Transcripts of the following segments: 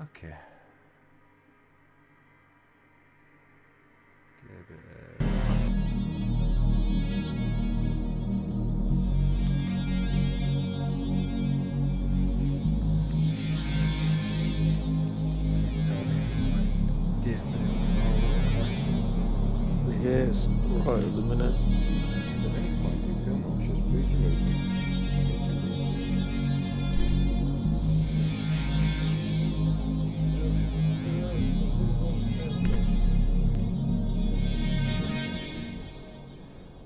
Okay. Give it Yes, right at the minute. If at any point you feel nauseous, please remove them.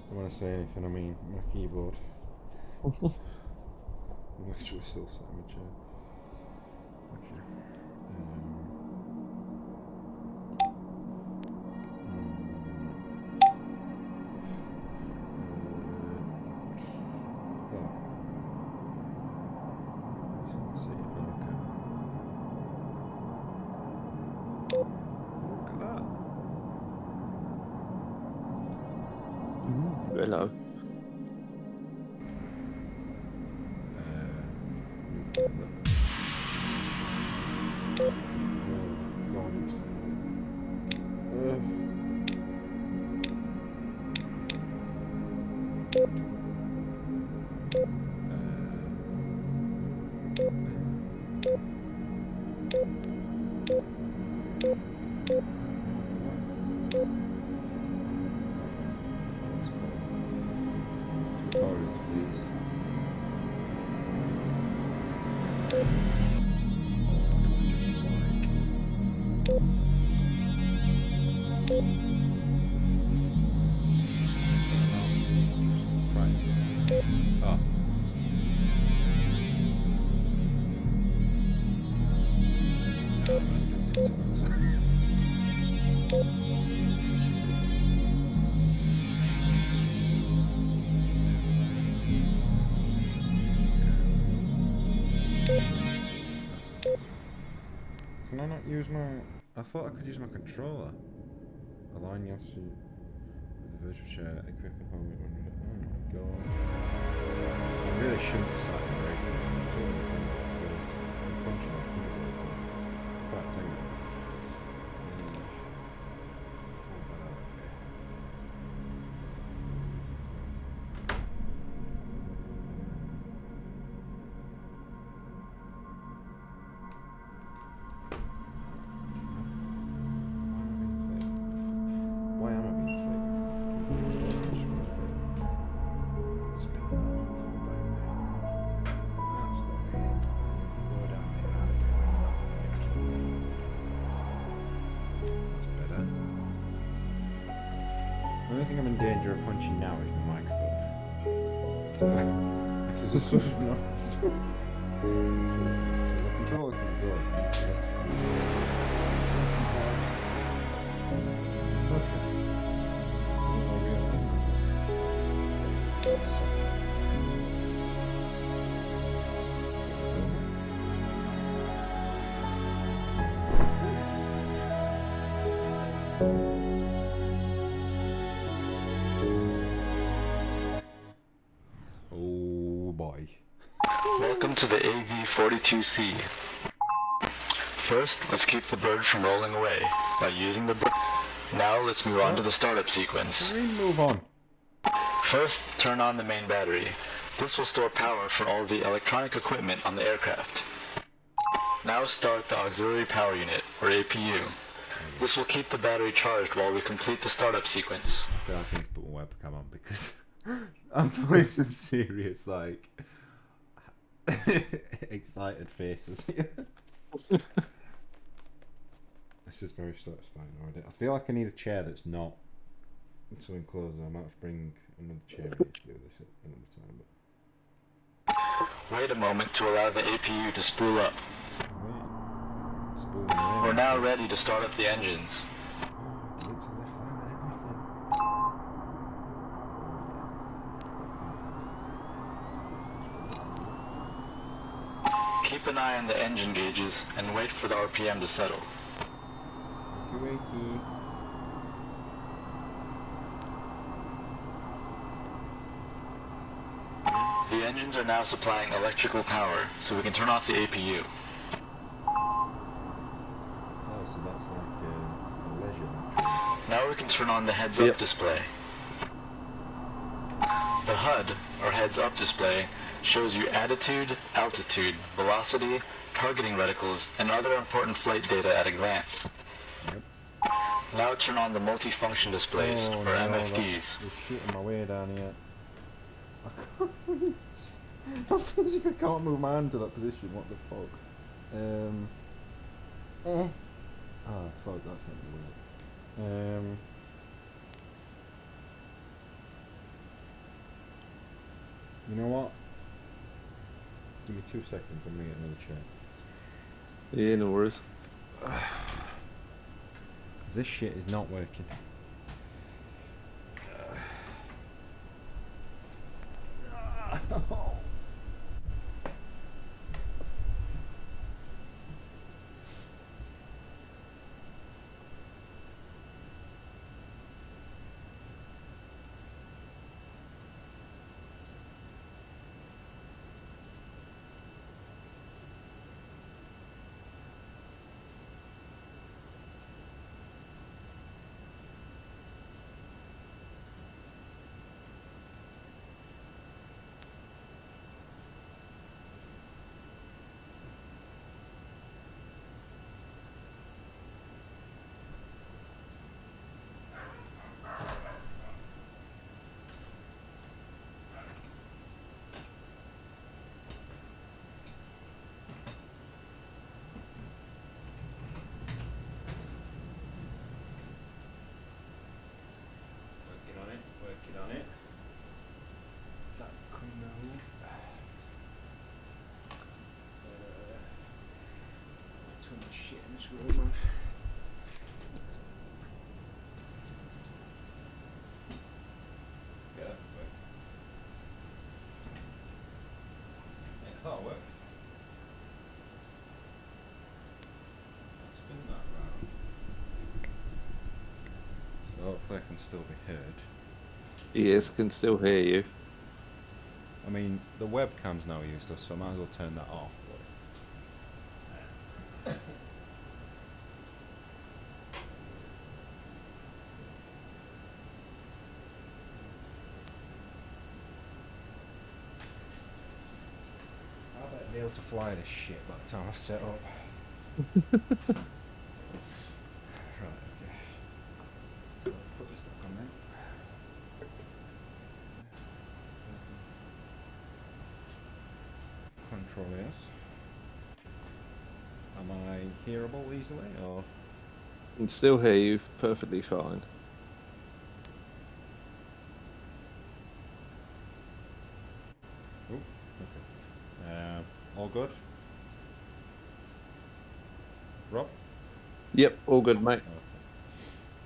I don't want to say anything, I mean, my keyboard. I'm literally still sat in my chair. Okay. Look at that. Hello. Please. Just practice. Oh. Can I not use my... I thought I could use my controller. Align your suit with the virtual chair, equip the helmet when you... Oh my god. I really shouldn't have sat in break this. I'm totally I'm punching off the break. In fact, hang on. Fold that out. Why am I being fake? Spin that and fall down there. That's the way. Go down there. That's better. The only thing I'm in danger of punching now is my microphone. If there's a sudden noise. So the controller can go. Okay. Oh boy. Welcome to the AV-42C. First, let's keep the bird from rolling away by using the bird. Now let's move on to the startup sequence. Move on. First, turn on the main battery. This will store power for all the electronic equipment on the aircraft. Now start the auxiliary power unit, or APU. This will keep the battery charged while we complete the startup sequence. I feel like I need to put my webcam on because I'm putting some serious, like, excited faces here. It's just very satisfying already. I feel like I need a chair that's not so enclosed. I might have to bring another chair in to do this at another time. But... Wait a moment to allow the APU to spool up. Right. We're now ready to start up the engines. I need to lift that and everything. Keep an eye on the engine gauges and wait for the RPM to settle. Wakey. The engines are now supplying electrical power, so we can turn off the APU. turn on the heads-up display. The HUD, or heads-up display, shows you attitude, altitude, velocity, targeting reticles, and other important flight data at a glance. Yep. Now turn on the multifunction displays, or MFDs. There's shit in my way down here. I can't reach. I physically can't move my hand to that position. What the fuck? Oh fuck, that's not gonna work. You know what? Give me 2 seconds. I'm gonna get another chair. Yeah, no worries. This shit is not working. Working on it. That can move. Too much shit in this room, man. Yeah, work. Yeah, that'll work. Spin that round. So hopefully I can still be heard. Yes, can still hear you. I mean, the webcam's now useless, so I might as well turn that off. I better be able to fly this shit by the time I've set up. Right, okay. Put this back on then. Control S. Am I hearable easily, or? Can still hear you perfectly fine. Oh, okay. All good? Rob? Yep, all good, mate. Okay.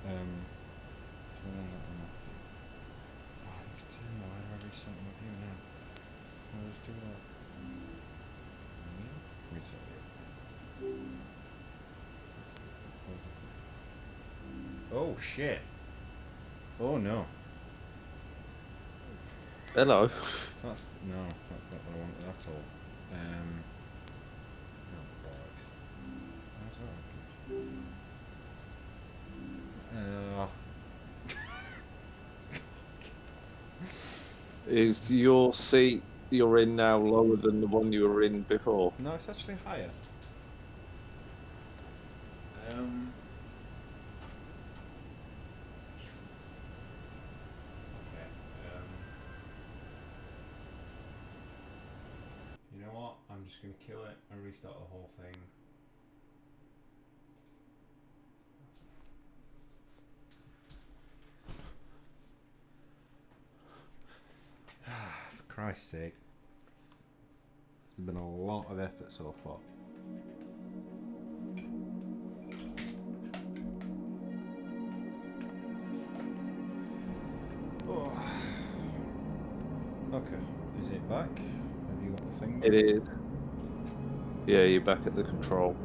Turn that one off. Oh, I need to turn the light every reset my view now. I'll just do that. Reset it. Oh shit! Oh no. Hello. That's not what I wanted at all. Oh bollocks. How's that? Is your seat you're in now lower than the one you were in before? No, it's actually higher. Okay. You know what? I'm just gonna kill it and restart the whole thing. For Christ's sake. This has been a lot of effort so far. Oh. Okay, is it back? Have you got the thing back? It is. Yeah, you're back at the control.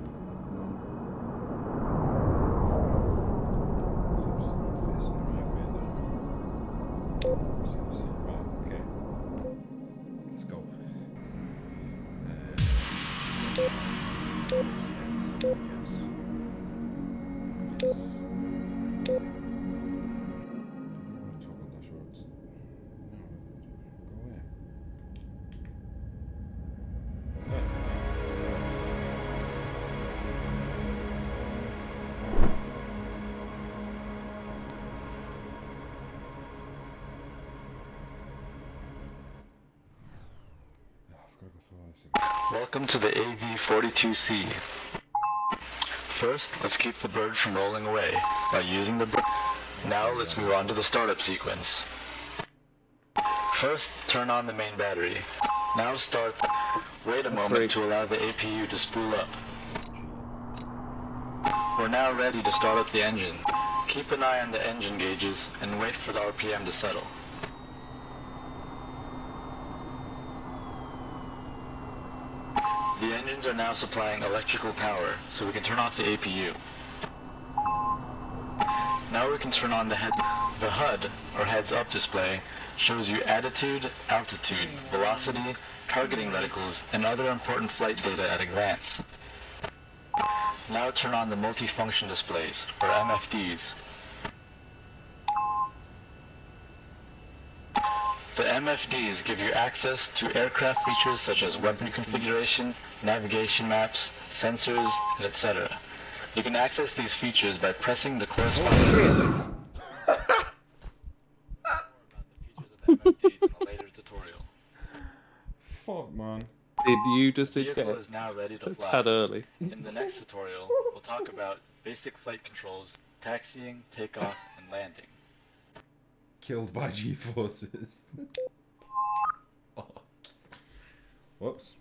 Okay. Let's go. Yes. Welcome to the AV-42C. First, let's keep the bird from rolling away by using the bird. Now let's move on to the startup sequence. First, turn on the main battery. Now start. Wait a moment to allow the APU to spool up. We're now ready to start up the engine. Keep an eye on the engine gauges and wait for the RPM to settle. The engines are now supplying electrical power, so we can turn off the APU. Now we can turn on the HUD. The HUD, or heads-up display, shows you attitude, altitude, velocity, targeting reticles, and other important flight data at a glance. Now turn on the multifunction displays, or MFDs. The MFDs give you access to aircraft features such as weapon configuration, navigation maps, sensors, and etc. You can access these features by pressing the corresponding MFDs in a later tutorial. Fuck, man. Did you just The vehicle eject? is now ready to A fly. tad early. In the next tutorial, we'll talk about basic flight controls, taxiing, takeoff, and landing. Killed by G-forces. Oh. Whoops.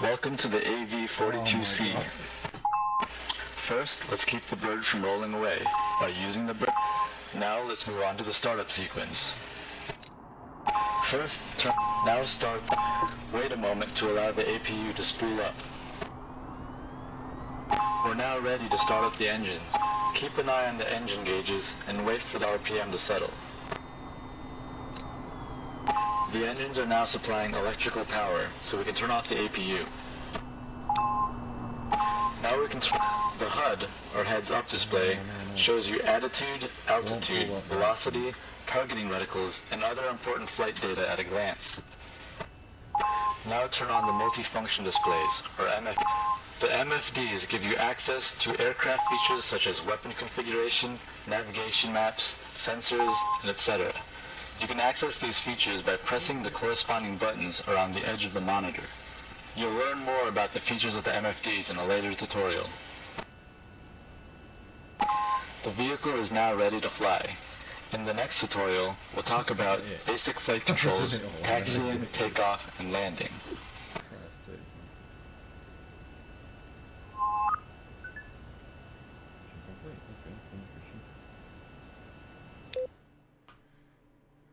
Welcome to the AV-42C. Oh my God. First, let's keep the bird from rolling away by using the bird. Now let's move on to the startup sequence. First, now start. Wait a moment to allow the APU to spool up. We're now ready to start up the engines. Keep an eye on the engine gauges and wait for the RPM to settle. The engines are now supplying electrical power, so we can turn off the APU. Now we can turn. The HUD, or heads-up display, shows you attitude, altitude, velocity, targeting reticles, and other important flight data at a glance. Now turn on the multifunction displays, or MF. The MFDs give you access to aircraft features such as weapon configuration, navigation maps, sensors, and etc. You can access these features by pressing the corresponding buttons around the edge of the monitor. You'll learn more about the features of the MFDs in a later tutorial. The vehicle is now ready to fly. In the next tutorial, we'll talk about basic flight controls, taxiing, takeoff, and landing.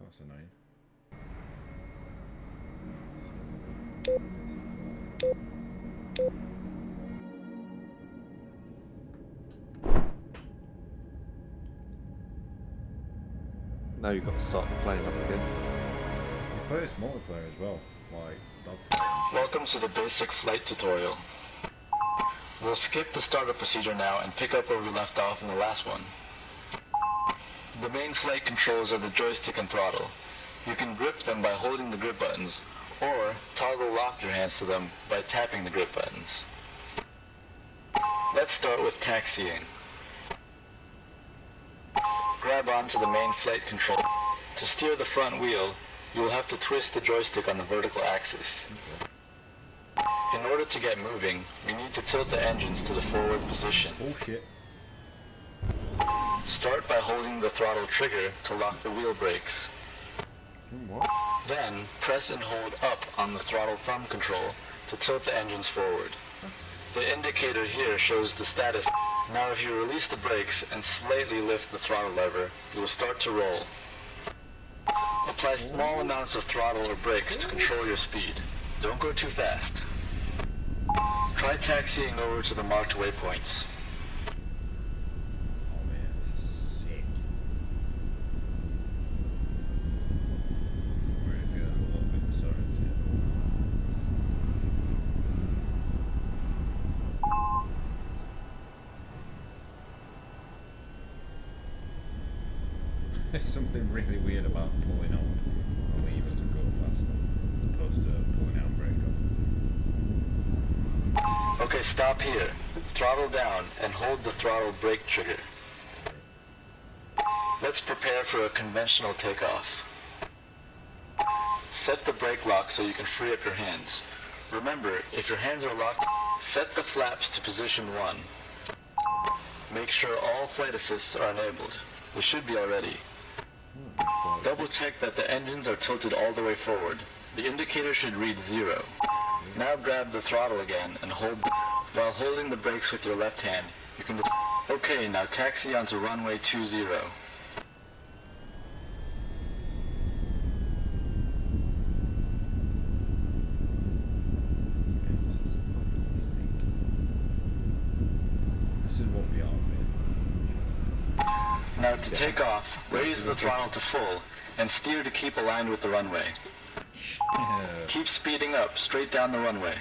That's annoying. Now you've got to start the plane up again. You play this multiplayer as well, like dogfighting. Welcome to the basic flight tutorial. We'll skip the startup procedure now and pick up where we left off in the last one. The main flight controls are the joystick and throttle. You can grip them by holding the grip buttons, or toggle lock your hands to them by tapping the grip buttons. Let's start with taxiing. Grab onto the main flight control. To steer the front wheel, you will have to twist the joystick on the vertical axis. In order to get moving, we need to tilt the engines to the forward position. Oh shit. Start by holding the throttle trigger to lock the wheel brakes. What? Then, press and hold up on the throttle thumb control to tilt the engines forward. The indicator here shows the status. Now if you release the brakes and slightly lift the throttle lever, you will start to roll. Apply small amounts of throttle or brakes to control your speed. Don't go too fast. Try taxiing over to the marked waypoints. Oh man, this is sick. I'm really feeling a little bit disoriented. There's something really weird about pulling up a lever to go faster, as opposed to pulling out and brake up. Okay, stop here. Throttle down and hold the throttle brake trigger. Let's prepare for a conventional takeoff. set the brake lock so you can free up your hands. Remember, if your hands are locked, set the flaps to position 1. Make sure all flight assists are enabled. They should be already. Double check that the engines are tilted all the way forward. The indicator should read 0. Now grab the throttle again and hold. While holding the brakes with your left hand, you can... Okay, now taxi onto runway 20. This is what we are with. Now to take off, raise the throttle to full and steer to keep aligned with the runway. Keep speeding up, straight down the runway.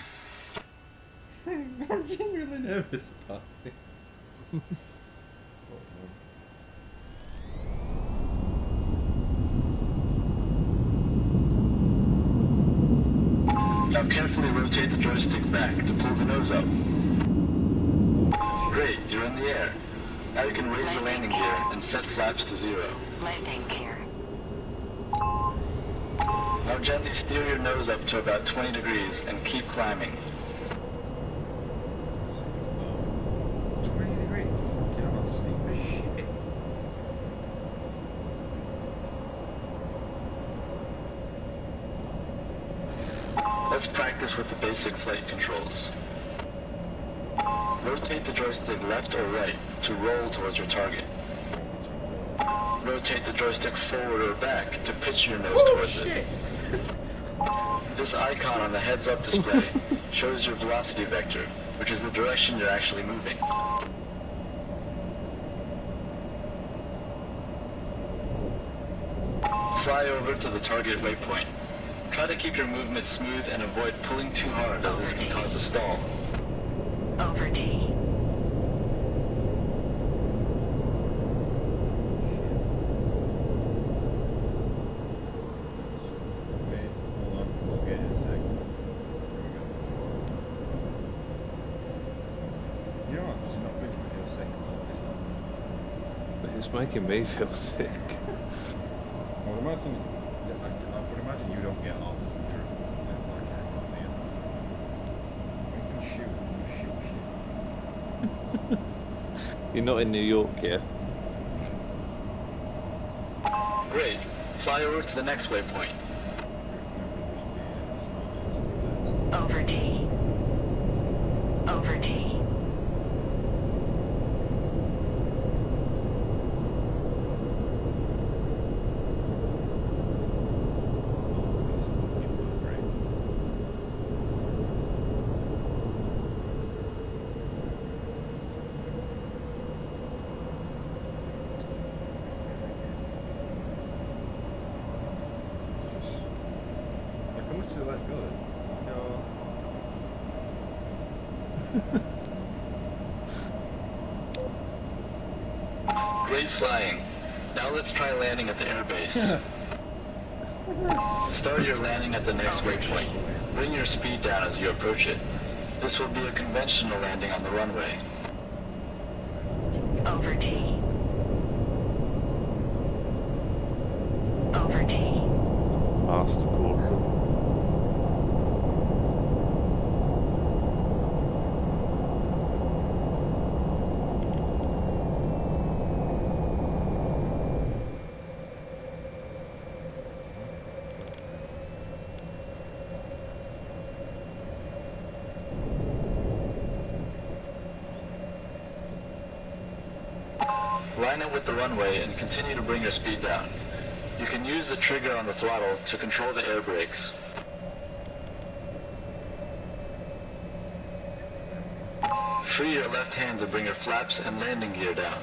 I'm genuinely nervous about this. Now carefully rotate the joystick back to pull the nose up. Great, you're in the air. Now you can raise the landing gear and set flaps to 0. Landing gear. Now gently steer your nose up to about 20 degrees and keep climbing. 20 degrees? Fucking hell, that's steep as shit. Let's practice with the basic flight controls. Rotate the joystick left or right to roll towards your target. Rotate the joystick forward or back to pitch your nose towards it. This icon on the heads-up display shows your velocity vector, which is the direction you're actually moving. Fly over to the target waypoint. Try to keep your movement smooth and avoid pulling too hard, as this can cause a stall. Over T. Wait, hold on, we'll get in a sec. Here we go. You know what? It's not making me feel sick about this. It's making me feel sick. I would imagine, I would imagine you don't get off as much like aircraft is. We can shoot. You're not in New York yet. Great. Fly over to the next waypoint. Over T. Over T. I can literally let go. No. Great flying. Now let's try landing at the airbase. Start your landing at the next waypoint. Bring your speed down as you approach it. This will be a conventional landing on the runway. Over T. Over T. Past the quarter. Line up with the runway and continue to bring your speed down. You can use the trigger on the throttle to control the air brakes. Free your left hand to bring your flaps and landing gear down.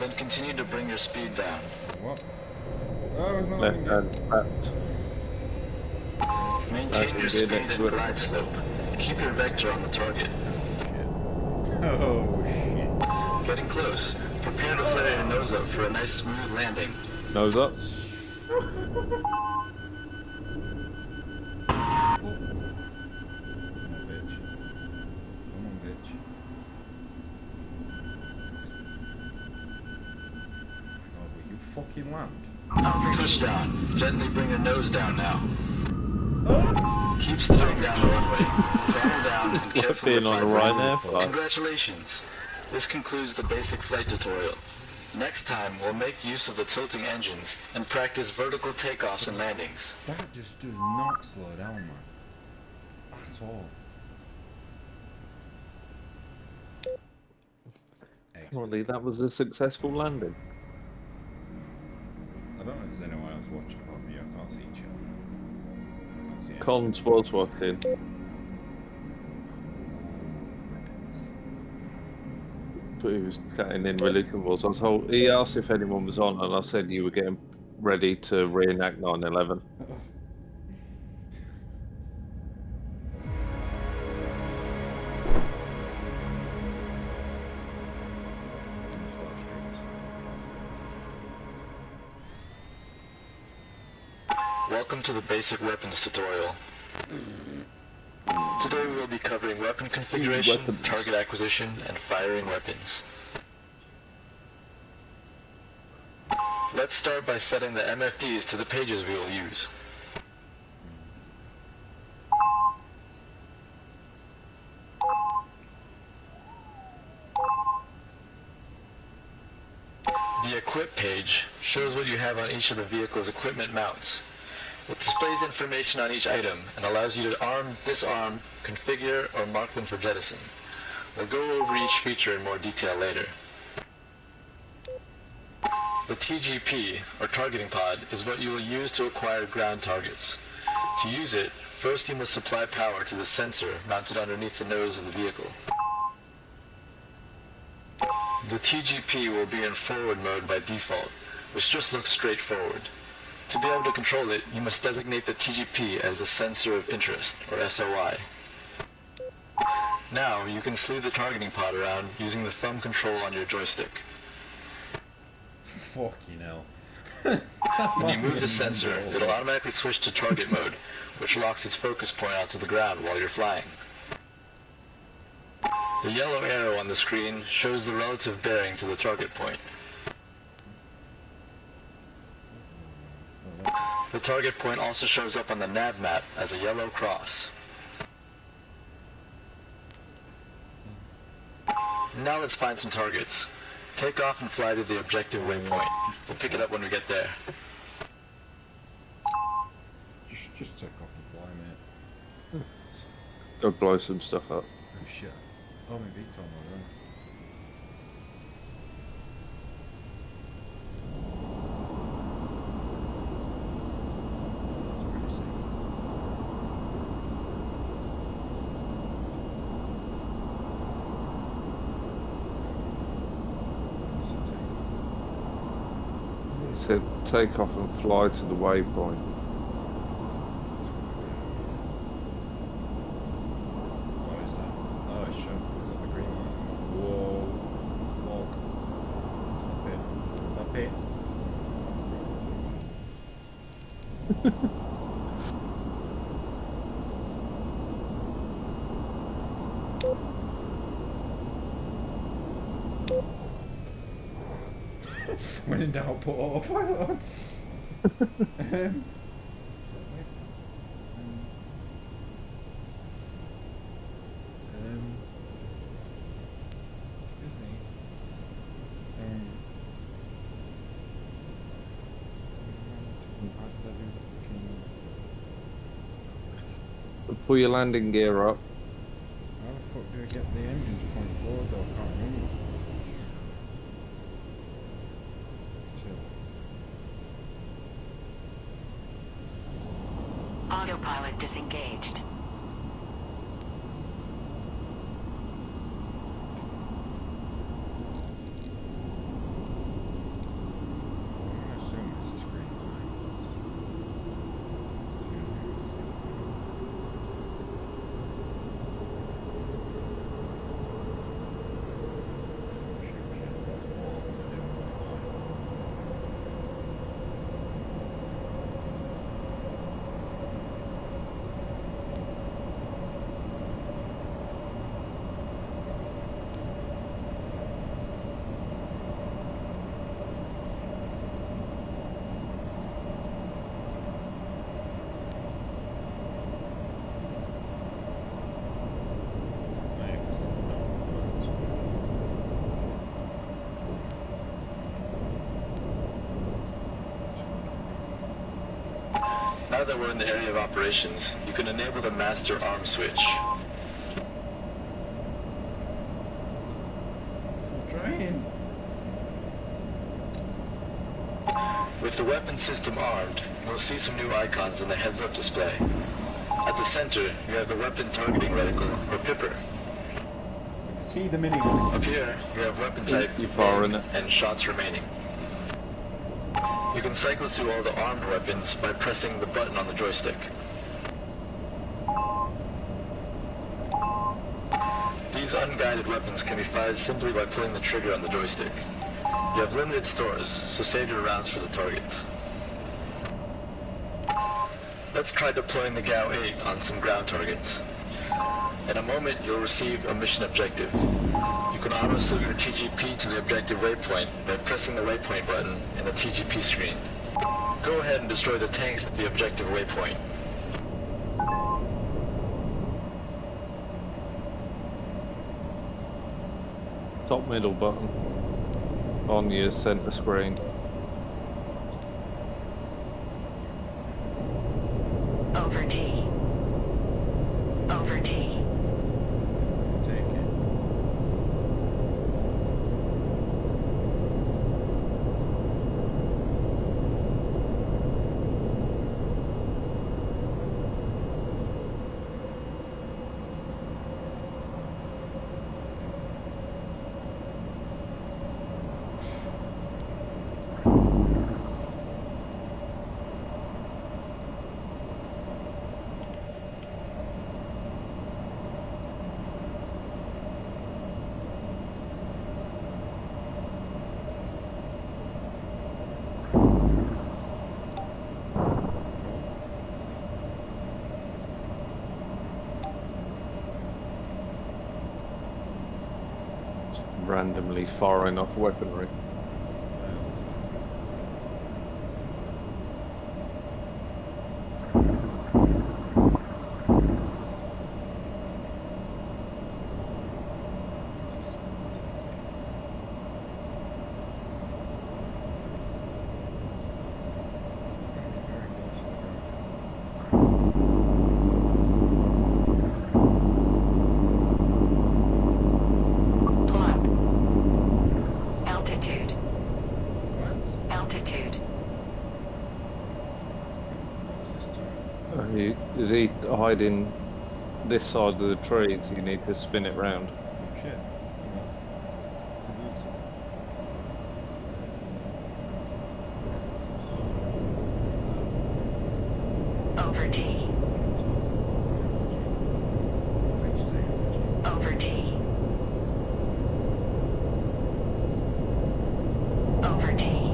Then continue to bring your speed down. What? Oh, where's my Left landing gear? hand flapped. Maintain your speed and glide slope. Keep your vector on the target. Oh shit. Getting close. Prepare to flare your nose up for a nice smooth landing. Nose up. Come on, bitch. Come on, bitch. Oh, will you fucking land? Over T. Touchdown. Gently bring your nose down now. Keep steering down the runway. Throttle down and It's like carefully being on a apply Ryanair brake. flight. Congratulations. This concludes the basic flight tutorial. Next time, we'll make use of the tilting engines and practice vertical takeoffs and landings. That just does not slow down, man. At all. Apparently that was a successful landing. I don't know if there's anyone else watching apart from you. I can't see Chill. I can't see anyone. Cons was watching. Weapons. But he was chatting in religion was. I was told, he asked if anyone was on, and I said you were getting ready to reenact 9/11. Welcome to the basic weapons tutorial. Today we will be covering weapon configuration, Weapons. target acquisition, and firing weapons. Let's start by setting the MFDs to the pages we will use. The Equip page shows what you have on each of the vehicle's equipment mounts. It displays information on each item and allows you to arm, disarm, configure, or mark them for jettison. We'll go over each feature in more detail later. The TGP, or targeting pod, is what you will use to acquire ground targets. To use it, first you must supply power to the sensor mounted underneath the nose of the vehicle. The TGP will be in forward mode by default, which just looks straight forward. To be able to control it, you must designate the TGP as the sensor of interest, or SOI. Now, you can sleeve the targeting pod around using the thumb control on your joystick. Fucking hell. When you move the sensor, it'll automatically switch to target mode, which locks its focus point out to the ground while you're flying. The yellow arrow on the screen shows the relative bearing to the target point. The target point also shows up on the nav map as a yellow cross. Now let's find some targets. Take off and fly to the objective waypoint. We'll pick it up when we get there. You should just take off and fly, mate. Go blow some stuff up. Oh shit. Oh, my VTOL mode, right? That's pretty sick. He said take off and fly to the waypoint. What is that? Oh, it's showing. Is that the green one? Whoa. Walk. Stop it. Stop it. When in doubt, put autopilot on. Excuse me. Pull your landing gear up. How the fuck do I get the engine to point forward though? I can't remember. Autopilot disengaged. I'm gonna assume this is green line. Now that we're in the area of operations, you can enable the master arm switch. I'm trying. With the weapon system armed, you'll see some new icons in the heads-up display. At the center, you have the weapon targeting reticle, or pipper. I can see the mini one. Up here, you have weapon type, You far in aim, it. and shots remaining. You can cycle through all the armed weapons by pressing the button on the joystick. These unguided weapons can be fired simply by pulling the trigger on the joystick. You have limited stores, so save your rounds for the targets. Let's try deploying the GAU-8 on some ground targets. In a moment, you'll receive a mission objective. You can auto-salute your TGP to the objective waypoint by pressing the waypoint button in the TGP screen. Go ahead and destroy the tanks at the objective waypoint. Top middle button on your center screen. Over T. Over T. Take it. Randomly firing off weaponry. Pull up. Altitude. What? Altitude. Is he hiding this side of the trees? You need to spin it round. Oh shit. Over T. Over T. Over T.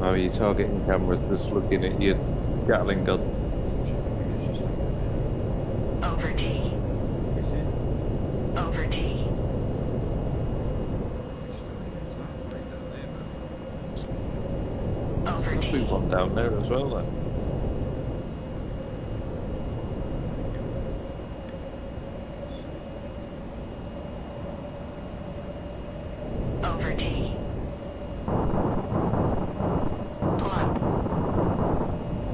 Oh, your targeting camera's just looking at your Gatling gun. Over T. Is it? Over T. Over Must be T. one down there as well then. Over T. Pull up.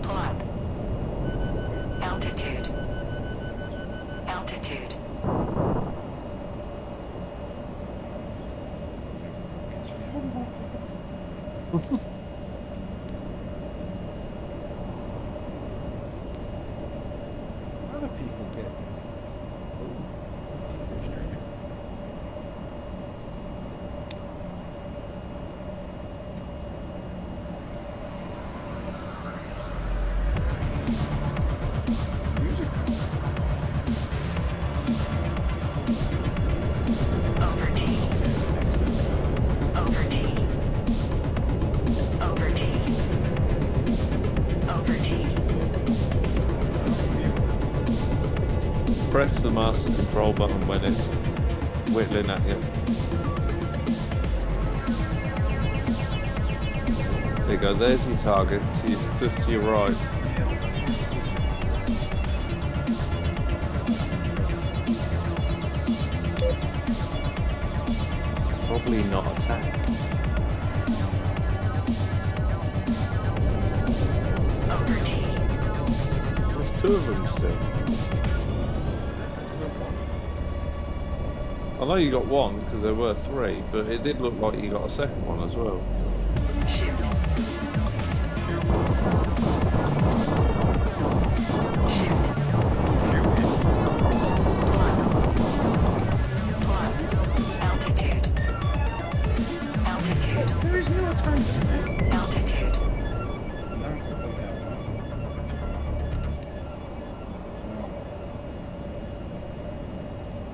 Pull up. Altitude. Altitude. How do people get? Oh, frustrating. Music. Over T. Over T. Over T. Over T. Press the master control button when it's whittling at you. There you go, there's your target, just to your right. Probably not attack. Over T. There's two of them still. I know you got one because there were three, but it did look like you got a second one as well. Shoot. Pull up. Pull up. Altitude. Altitude. There is no time limit. Altitude. No, okay.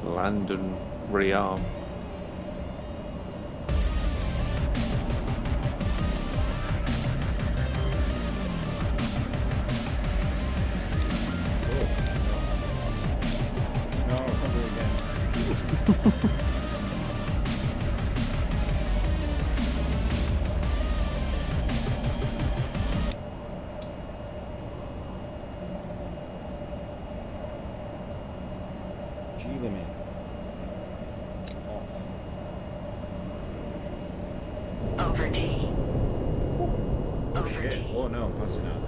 Land and rearm. No, probably again. G limit. Off. Over T. Oh Over shit. T. Oh no, I'm passing out.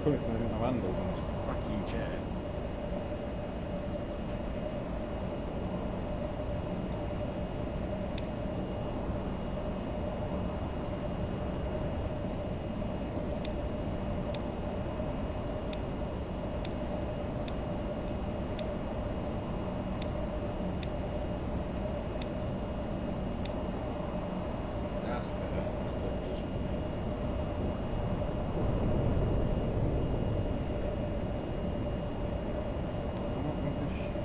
Cool if I didn't have handles on this fucking chair. That's better. Come on, with this shit.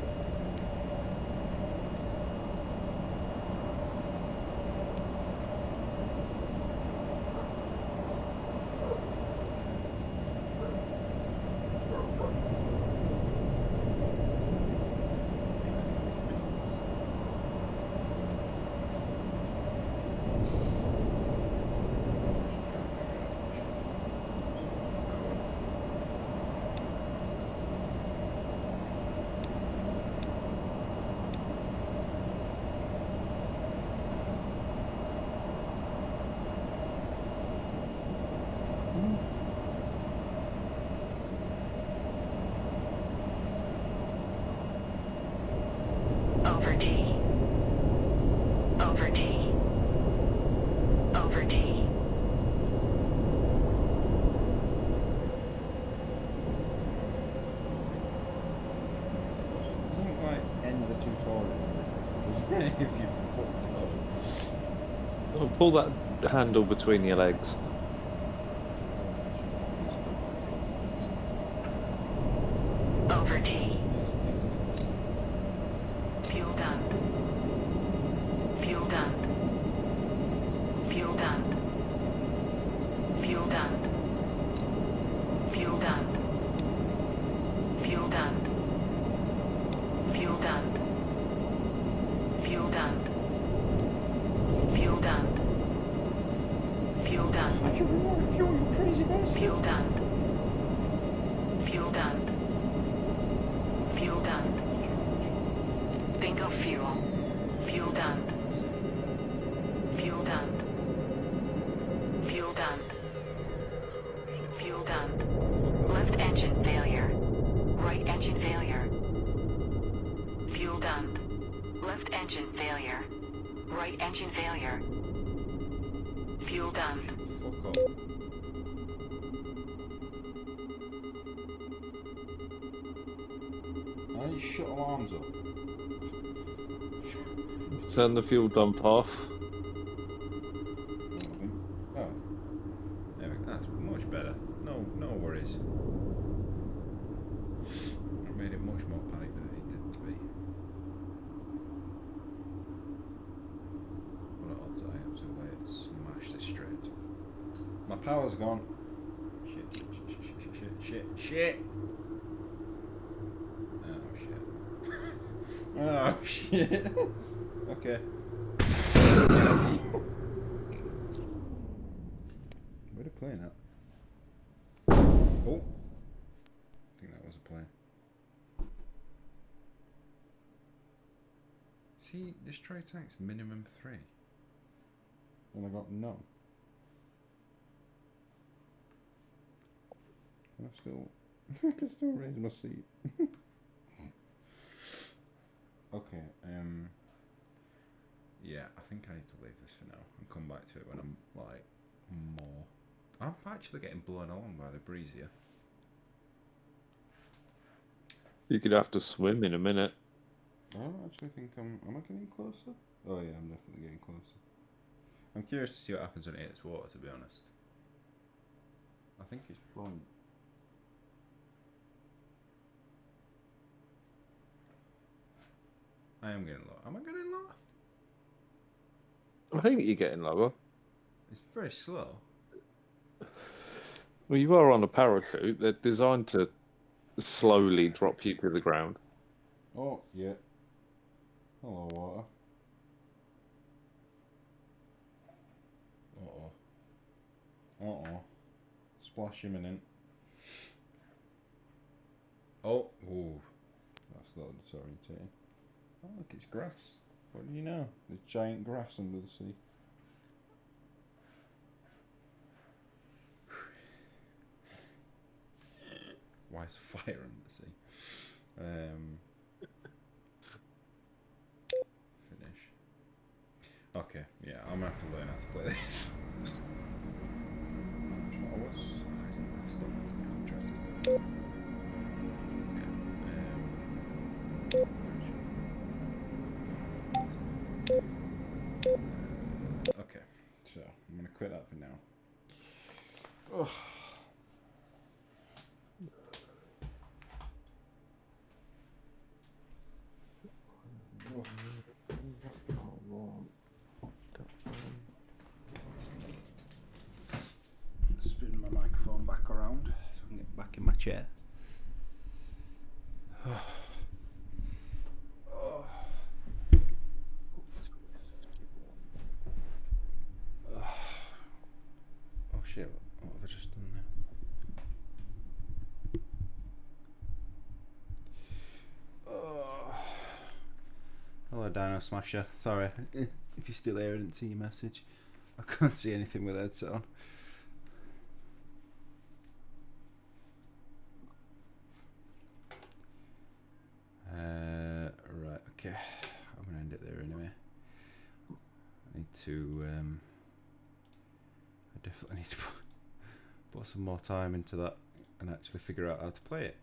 Over T. Over T. Over T. Doesn't quite end the tutorial if you fucked it up. Pull that handle between your legs. done. Fuel done. Fuel done. I can remove fuel, you crazy bastard. Fuel done. Fuel done. Fuel done. Bingo fuel. Fuel done. Fuel done. Fuel done. Fuel done. Left engine failure. Right engine failure. Fuel done. Left engine failure. Right engine failure. Fuel done. Fuck off. Why you shut alarms up? Turn the fuel dump off. Oh. There we go. That's much better. No worries. I made it much more panic than it needed to be. What an odds I absolutely smash this straight. My power's gone. Shit. Oh shit. Okay. Where the plane at? Oh. I think that was a plane. See, destroy tanks minimum 3. And I got no. Can I can still raise my seat. Okay, yeah, I think I need to leave this for now and come back to it when I'm like more. I'm actually getting blown along by the breeze here. You could have to swim in a minute. I don't actually think am I getting closer? Oh yeah, I'm definitely getting closer. I'm curious to see what happens when it hits water, to be honest. I think it's flowing. I am getting low. Am I getting low? I think you're getting lower. It's very slow. Well, you are on a parachute. They're designed to slowly drop you to the ground. Oh, yeah. Hello, water. Uh-oh. Splash imminent. Oh, ooh. That's a little disorientating. Oh, look, it's grass. What do you know? There's giant grass under the sea. Why is fire under the sea? Finish. Okay, yeah, I'm gonna have to learn how to play this. I didn't have stop contractors doing. Okay, so I'm gonna quit that for now. Oh. Spin my microphone back around so I can get back in my chair. Oh shit, what have I just done there? Hello Dino Smasher, sorry if you're still here, I didn't see your message. I can't see anything with headset on. Right, okay, I'm gonna end it there anyway. I need to I definitely need to put some more time into that and actually figure out how to play it.